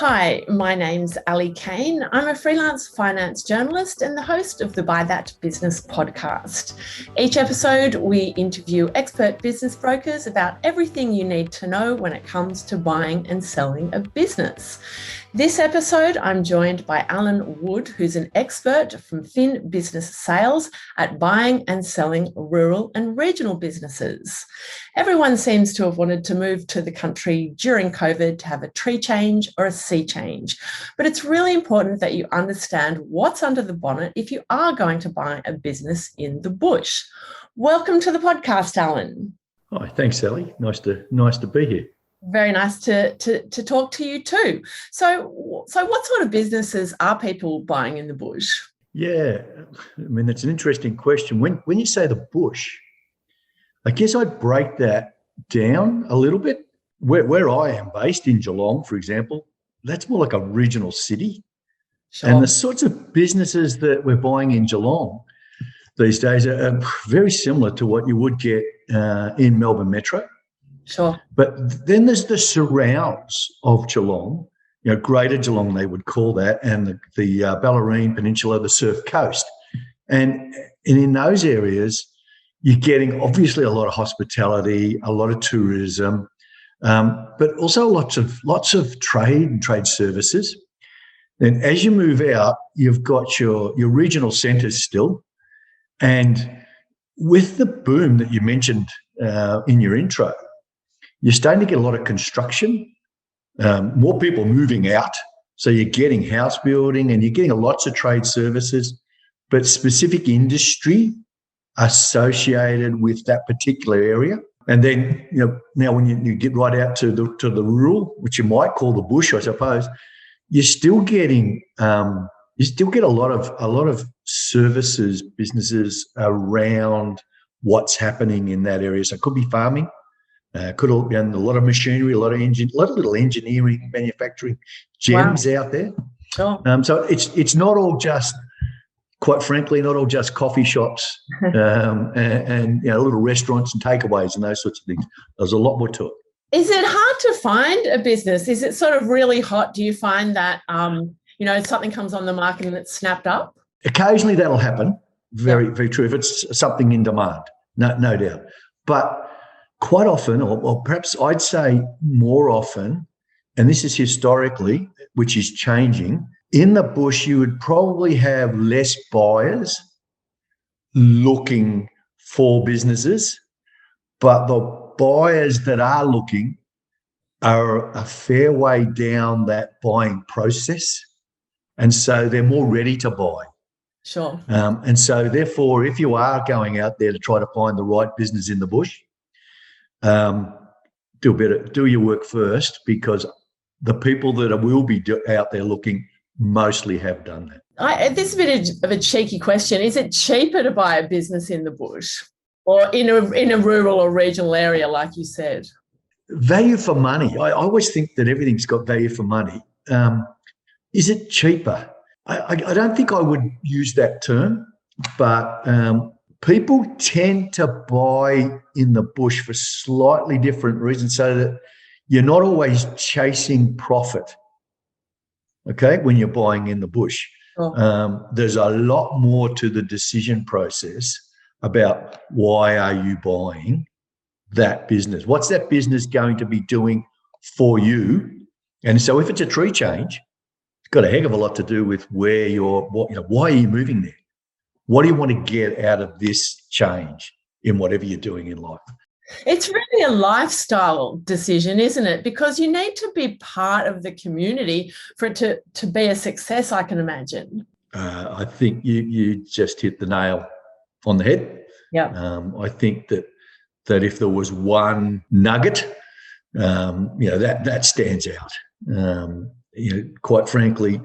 Hi, my name's Ali Cain. I'm a freelance finance journalist and the host of the Buy That Business podcast. Each episode, we interview expert business brokers about everything you need to know when it comes to buying and selling a business. This episode, I'm joined by Alan.Wood, who's an expert from Fin Business Sales at buying and selling rural and regional businesses. Everyone seems to have wanted to move to the country during COVID to have a tree change or a sea change. But it's really important that you understand what's under the bonnet if you are going to buy a business in the bush. Welcome to the podcast, Alan. Hi, thanks, Sally. Nice to be here. Very nice to talk to you too. So what sort of businesses are people buying in the bush? Yeah, I mean, that's an interesting question. When you say the bush, I guess I'd break that down a little bit. Where I am based in Geelong, for example, that's more like a regional city. Sure. And the sorts of businesses that we're buying in Geelong these days are very similar to what you would get in Melbourne Metro. Sure. But then there's the surrounds of Geelong, Greater Geelong they would call that, and the Bellarine Peninsula, the Surf Coast. And in those areas, you're getting obviously a lot of hospitality, a lot of tourism, but also lots of trade and trade services. And as you move out, you've got your regional centres still. And with the boom that you mentioned in your intro, you're starting to get a lot of construction, more people moving out. So you're getting house building and you're getting lots of trade services, but specific industry associated with that particular area. And then, now when you get right out to the rural, which you might call the bush, I suppose, you're still getting you still get a lot of services, businesses around what's happening in that area. So it could be farming. Could all be a lot of machinery, a lot of little engineering, manufacturing gems out there. Sure. So it's not all just, quite frankly, not all just coffee shops and little restaurants and takeaways and those sorts of things. There's a lot more to it. Is it hard to find a business? Is it sort of really hot? Do you find that something comes on the market and it's snapped up? Occasionally that'll happen. Very, very true. If it's something in demand, no doubt. But quite often, or perhaps I'd say more often, and this is historically, which is changing, in the bush you would probably have less buyers looking for businesses, but the buyers that are looking are a fair way down that buying process, and so they're more ready to buy. Sure. And so therefore, if you are going out there to try to find the right business in the bush, do your work first, because the people that will be out there looking mostly have done that. This is a bit of a cheeky question. Is it cheaper to buy a business in the bush or in a rural or regional area, like you said? Value for money. I always think that everything's got value for money. Is it cheaper? I don't think I would use that term, but people tend to buy in the bush for slightly different reasons, so that you're not always chasing profit, okay, when you're buying in the bush. Oh. There's a lot more to the decision process about why are you buying that business? What's that business going to be doing for you? And so if it's a tree change, it's got a heck of a lot to do with why are you moving there? What do you want to get out of this change in whatever you're doing in life? It's really a lifestyle decision, isn't it? Because you need to be part of the community for it to be a success, I can imagine. I think you just hit the nail on the head. Yeah. I think that if there was one nugget, that stands out. Quite frankly,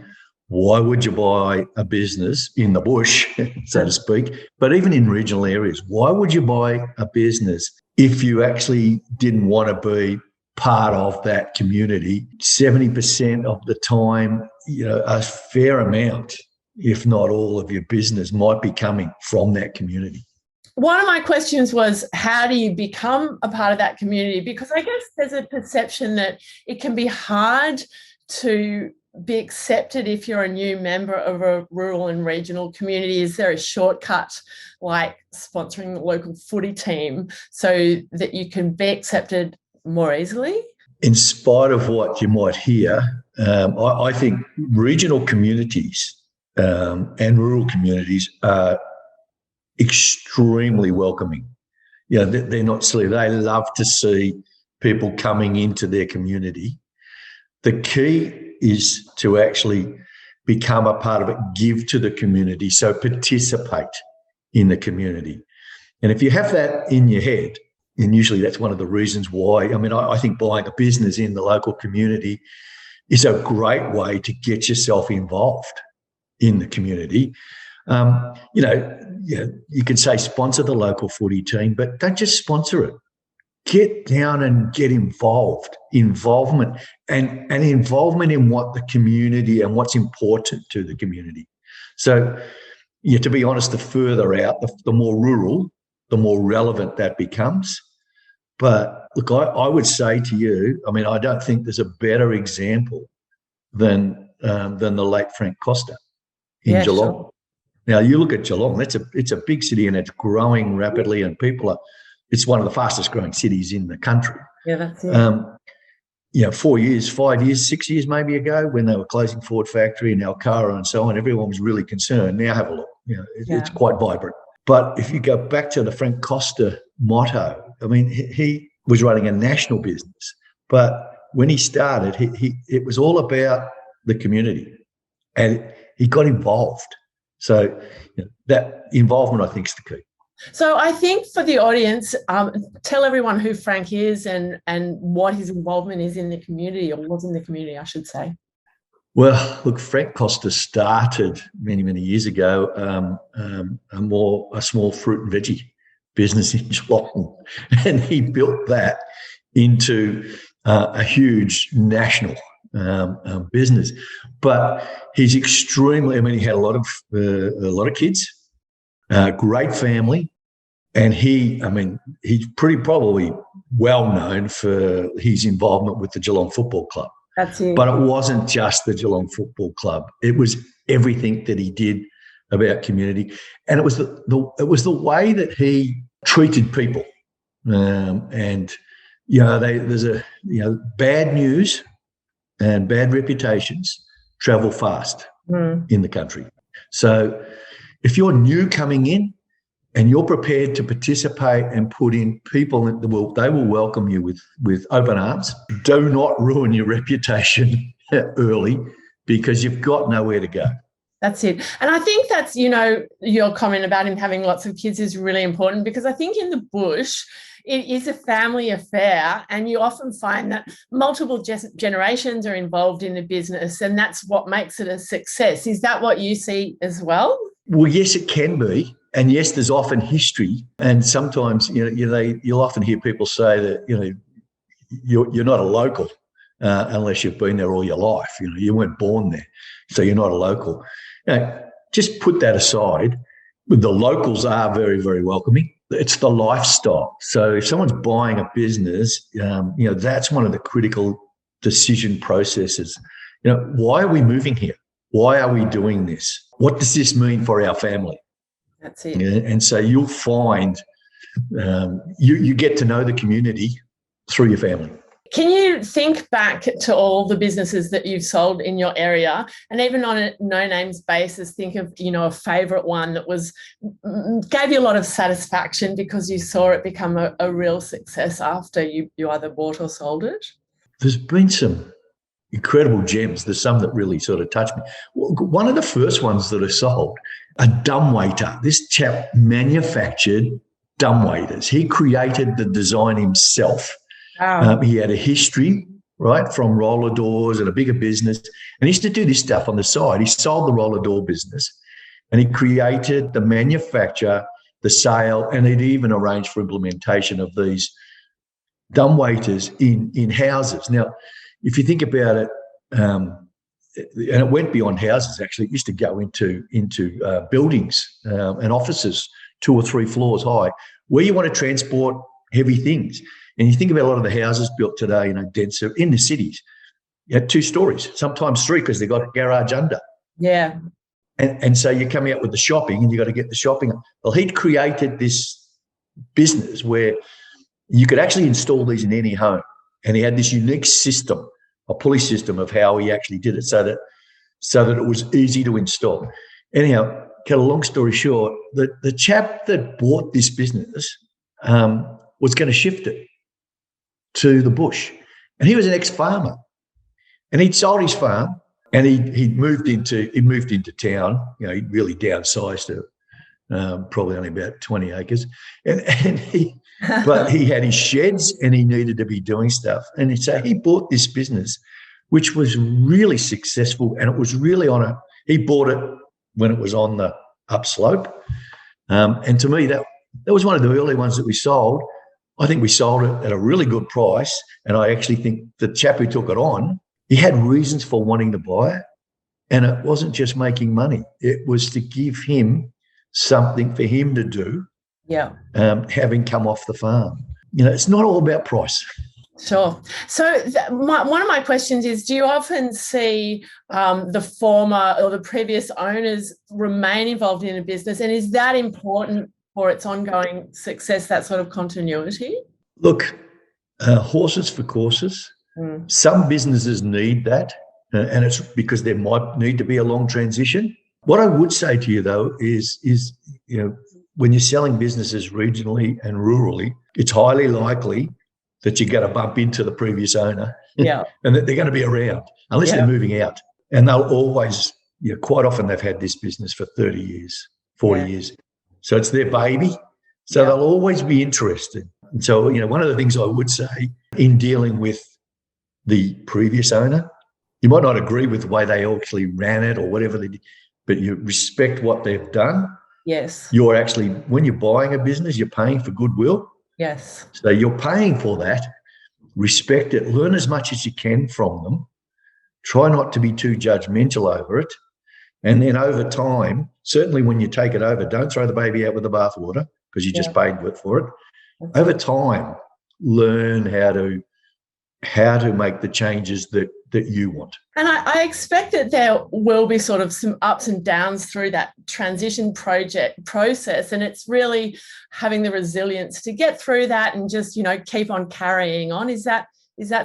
why would you buy a business in the bush, so to speak, but even in regional areas? Why would you buy a business if you actually didn't want to be part of that community? 70% of the time, a fair amount, if not all of your business might be coming from that community. One of my questions was, how do you become a part of that community? Because I guess there's a perception that it can be hard to be accepted if you're a new member of a rural and regional community? Is there a shortcut like sponsoring the local footy team so that you can be accepted more easily? In spite of what you might hear, I think regional communities and rural communities are extremely welcoming. You know, they're not silly. They love to see people coming into their community. The key is to actually become a part of it, give to the community, so participate in the community. And if you have that in your head, and usually that's one of the reasons why, I mean, I think buying a business in the local community is a great way to get yourself involved in the community. You can say sponsor the local footy team, but don't just sponsor it. Get down and get involved. Involvement and involvement in what the community and what's important to the community. So, to be honest, the further out, the more rural, the more relevant that becomes. But look, I would say to you, I mean, I don't think there's a better example than the late Frank Costa in Geelong. Sure. Now, you look at Geelong, it's a big city and it's growing rapidly, and it's one of the fastest growing cities in the country. Yeah, that's it. 4 years, 5 years, 6 years maybe ago, when they were closing Ford factory and Alcara and so on, everyone was really concerned. Now have a look. It's quite vibrant. But if you go back to the Frank Costa motto, I mean, he was running a national business, but when he started, it was all about the community, and he got involved. So that involvement, I think, is the key. So I think for the audience, tell everyone who Frank is and what his involvement is in the community, or was in the community, I should say. Well, look, Frank Costa started many, many years ago a small fruit and veggie business in Geelong, and he built that into a huge national business. But he's extremely, I mean, he had a lot of kids, great family, and he's pretty probably well known for his involvement with the Geelong Football Club. That's it. But it wasn't just the Geelong Football Club. It was everything that he did about community, and it was the way that he treated people. There's bad news and bad reputations travel fast in the country. So if you're new coming in and you're prepared to participate and put in people, they will welcome you with open arms. Do not ruin your reputation early, because you've got nowhere to go. That's it. And I think that's, your comment about him having lots of kids is really important, because I think in the bush, it is a family affair, and you often find that multiple generations are involved in the business, and that's what makes it a success. Is that what you see as well? Well, yes, it can be. And yes, there's often history. And sometimes, you'll often hear people say that, you're not a local unless you've been there all your life. You weren't born there, so you're not a local. Just put that aside. The locals are very, very welcoming. It's the lifestyle. So if someone's buying a business, that's one of the critical decision processes. Why are we moving here? Why are we doing this? What does this mean for our family? That's it. And so you'll find you get to know the community through your family. Can you think back to all the businesses that you've sold in your area, and even on a no-names basis, think of, a favourite one that gave you a lot of satisfaction because you saw it become a real success after you either bought or sold it? There's been some incredible gems. There's some that really sort of touched me. One of the first ones that I sold, a dumbwaiter. This chap manufactured dumbwaiters. He created the design himself. Wow. He had a history, right, from roller doors and a bigger business. And he used to do this stuff on the side. He sold the roller door business, and he created the manufacture, the sale, and he'd even arranged for implementation of these dumbwaiters in houses. Now, if you think about it, and it went beyond houses, actually. It used to go into buildings and offices 2 or 3 floors high, where you want to transport heavy things. And you think about a lot of the houses built today, denser in the cities. you had 2 stories, sometimes 3 because they got a garage under. Yeah. And so you're coming out with the shopping and you got to get the shopping. Well, he'd created this business where you could actually install these in any home. And he had this unique system, a pulley system of how he actually did it so that it was easy to install. Anyhow, cut a long story short, the chap that bought this business was going to shift it to the bush. And he was an ex-farmer. And he'd sold his farm and he moved into town. You know, he'd really downsized to probably only about 20 acres. But he had his sheds and he needed to be doing stuff. And so he bought this business, which was really successful. And it was really he bought it when it was on the upslope. And to me, that was one of the early ones that we sold. I think we sold it at a really good price. And I actually think the chap who took it on, he had reasons for wanting to buy it. And it wasn't just making money. It was to give him something for him to do, having come off the farm. You know, it's not all about price. Sure. So one of my questions is, do you often see the former or the previous owners remain involved in a business? And is that important for its ongoing success, that sort of continuity? Look, horses for courses. Some businesses need that, and it's because there might need to be a long transition. What I would say to you, though, is you know, when you're selling businesses regionally and rurally, it's highly likely that you're going to bump into the previous owner and that they're going to be around unless they're moving out. And they'll always, you know, quite often they've had this business for 30 years, 40 years. So it's their baby. So they'll always be interested. And so, you know, one of the things I would say in dealing with the previous owner, you might not agree with the way they actually ran it or whatever they did, but you respect what they've done. Yes. You're actually, when you're buying a business, you're paying for goodwill. Yes. So you're paying for that. Respect it. Learn as much as you can from them. Try not to be too judgmental over it. And then over time, certainly when you take it over, don't throw the baby out with the bathwater because you just paid for it. Over time, learn how to make the changes that you want. And I expect that there will be sort of some ups and downs through that transition process, and it's really having the resilience to get through that and just, you know, keep on carrying on. Is that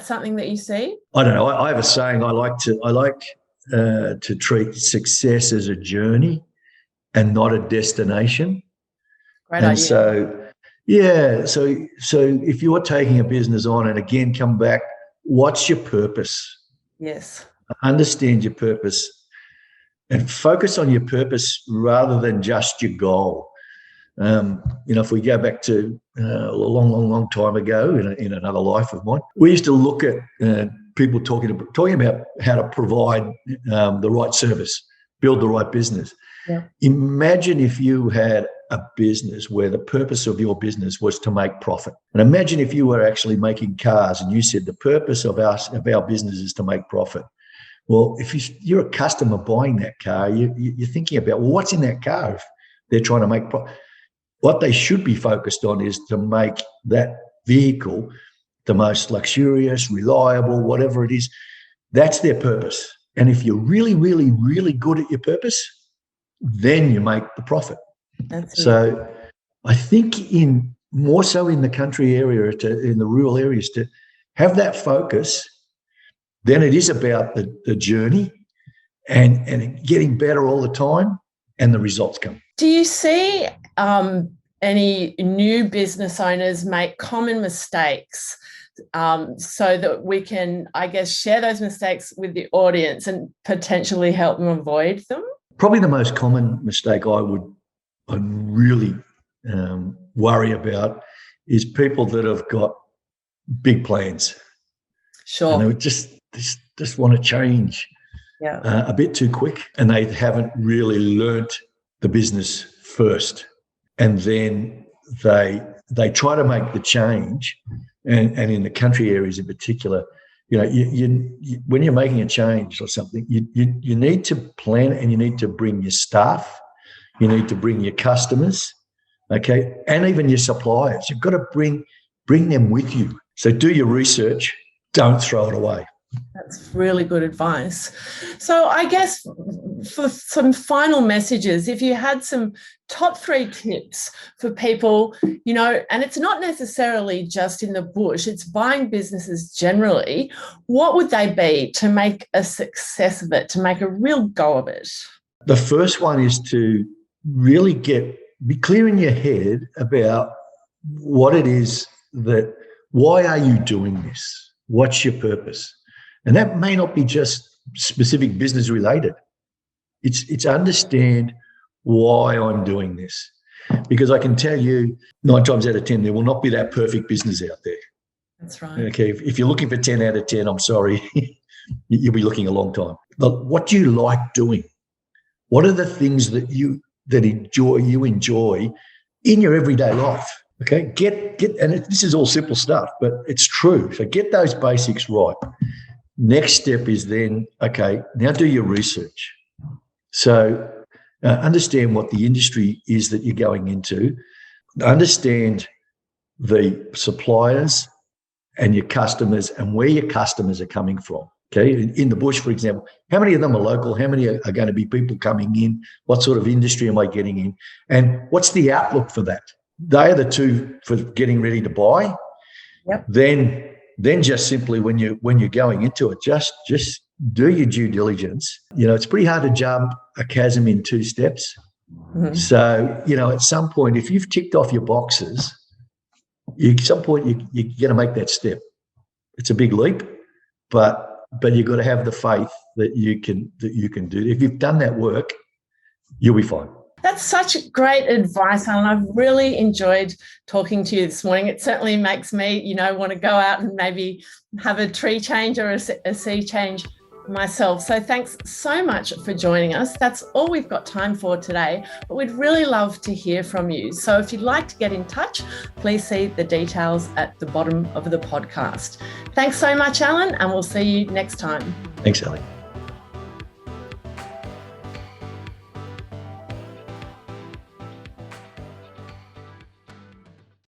something that you see? I don't know. I have a saying. I like to treat success as a journey and not a destination. Great idea. So if you're taking a business on, and again, come back, what's your purpose? Yes. Understand your purpose and focus on your purpose rather than just your goal. You know, if we go back to a long time ago in another life of mine, we used to look at people talking about how to provide the right service, build the right business. Yeah. Imagine if you had a business where the purpose of your business was to make profit. And imagine if you were actually making cars and you said the purpose of our business is to make profit. Well, if you're a customer buying that car, you're thinking about, well, what's in that car if they're trying to make profit? What they should be focused on is to make that vehicle the most luxurious, reliable, whatever it is. That's their purpose. And if you're really, really, really good at your purpose, then you make the profit. So I think more so in the country area, in the rural areas, to have that focus, then it is about the journey and getting better all the time, and the results come. Do you see any new business owners make common mistakes so that we can, I guess, share those mistakes with the audience and potentially help them avoid them? Probably the most common mistake I really worry about is people that have got big plans. Sure. And they just want to change a bit too quick, and they haven't really learnt the business first. And then they try to make the change, and in the country areas in particular, you know, you when you're making a change or something, you need to plan, and you need to bring your staff, you need to bring your customers, okay, and even your suppliers. You've got to bring them with you. So do your research. Don't throw it away. That's really good advice. So I guess for some final messages, if you had some top 3 tips for people, and it's not necessarily just in the bush, it's buying businesses generally, what would they be to make a success of it, to make a real go of it? The first one is to really be clear in your head about what it is why are you doing this? What's your purpose? And that may not be just specific business related. It's understand why I'm doing this. Because I can tell you 9 times out of 10, there will not be that perfect business out there. That's right. Okay. If you're looking for 10 out of 10, I'm sorry, you'll be looking a long time. But what do you like doing? What are the things that you enjoy in your everyday life? Okay. This is all simple stuff, but it's true. So get those basics right. Next step is then, okay, now do your research. So understand what the industry is that you're going into. Understand the suppliers and your customers and where your customers are coming from. Okay, in the bush, for example, how many of them are local? How many are going to be people coming in? What sort of industry am I getting in? And what's the outlook for that? They are the 2 for getting ready to buy. Yep. Then just simply when you're going into it, just do your due diligence. It's pretty hard to jump a chasm in 2 steps. Mm-hmm. So, at some point, if you've ticked off your boxes, at some point you're going to make that step. It's a big leap, but you've got to have the faith that you can do. If you've done that work, you'll be fine. That's such great advice, Alan. I've really enjoyed talking to you this morning. It certainly makes me, want to go out and maybe have a tree change or a sea change myself. So thanks so much for joining us. That's all we've got time for today, but we'd really love to hear from you. So if you'd like to get in touch, please see the details at the bottom of the podcast. Thanks so much, Alan, and we'll see you next time. Thanks, Ellie.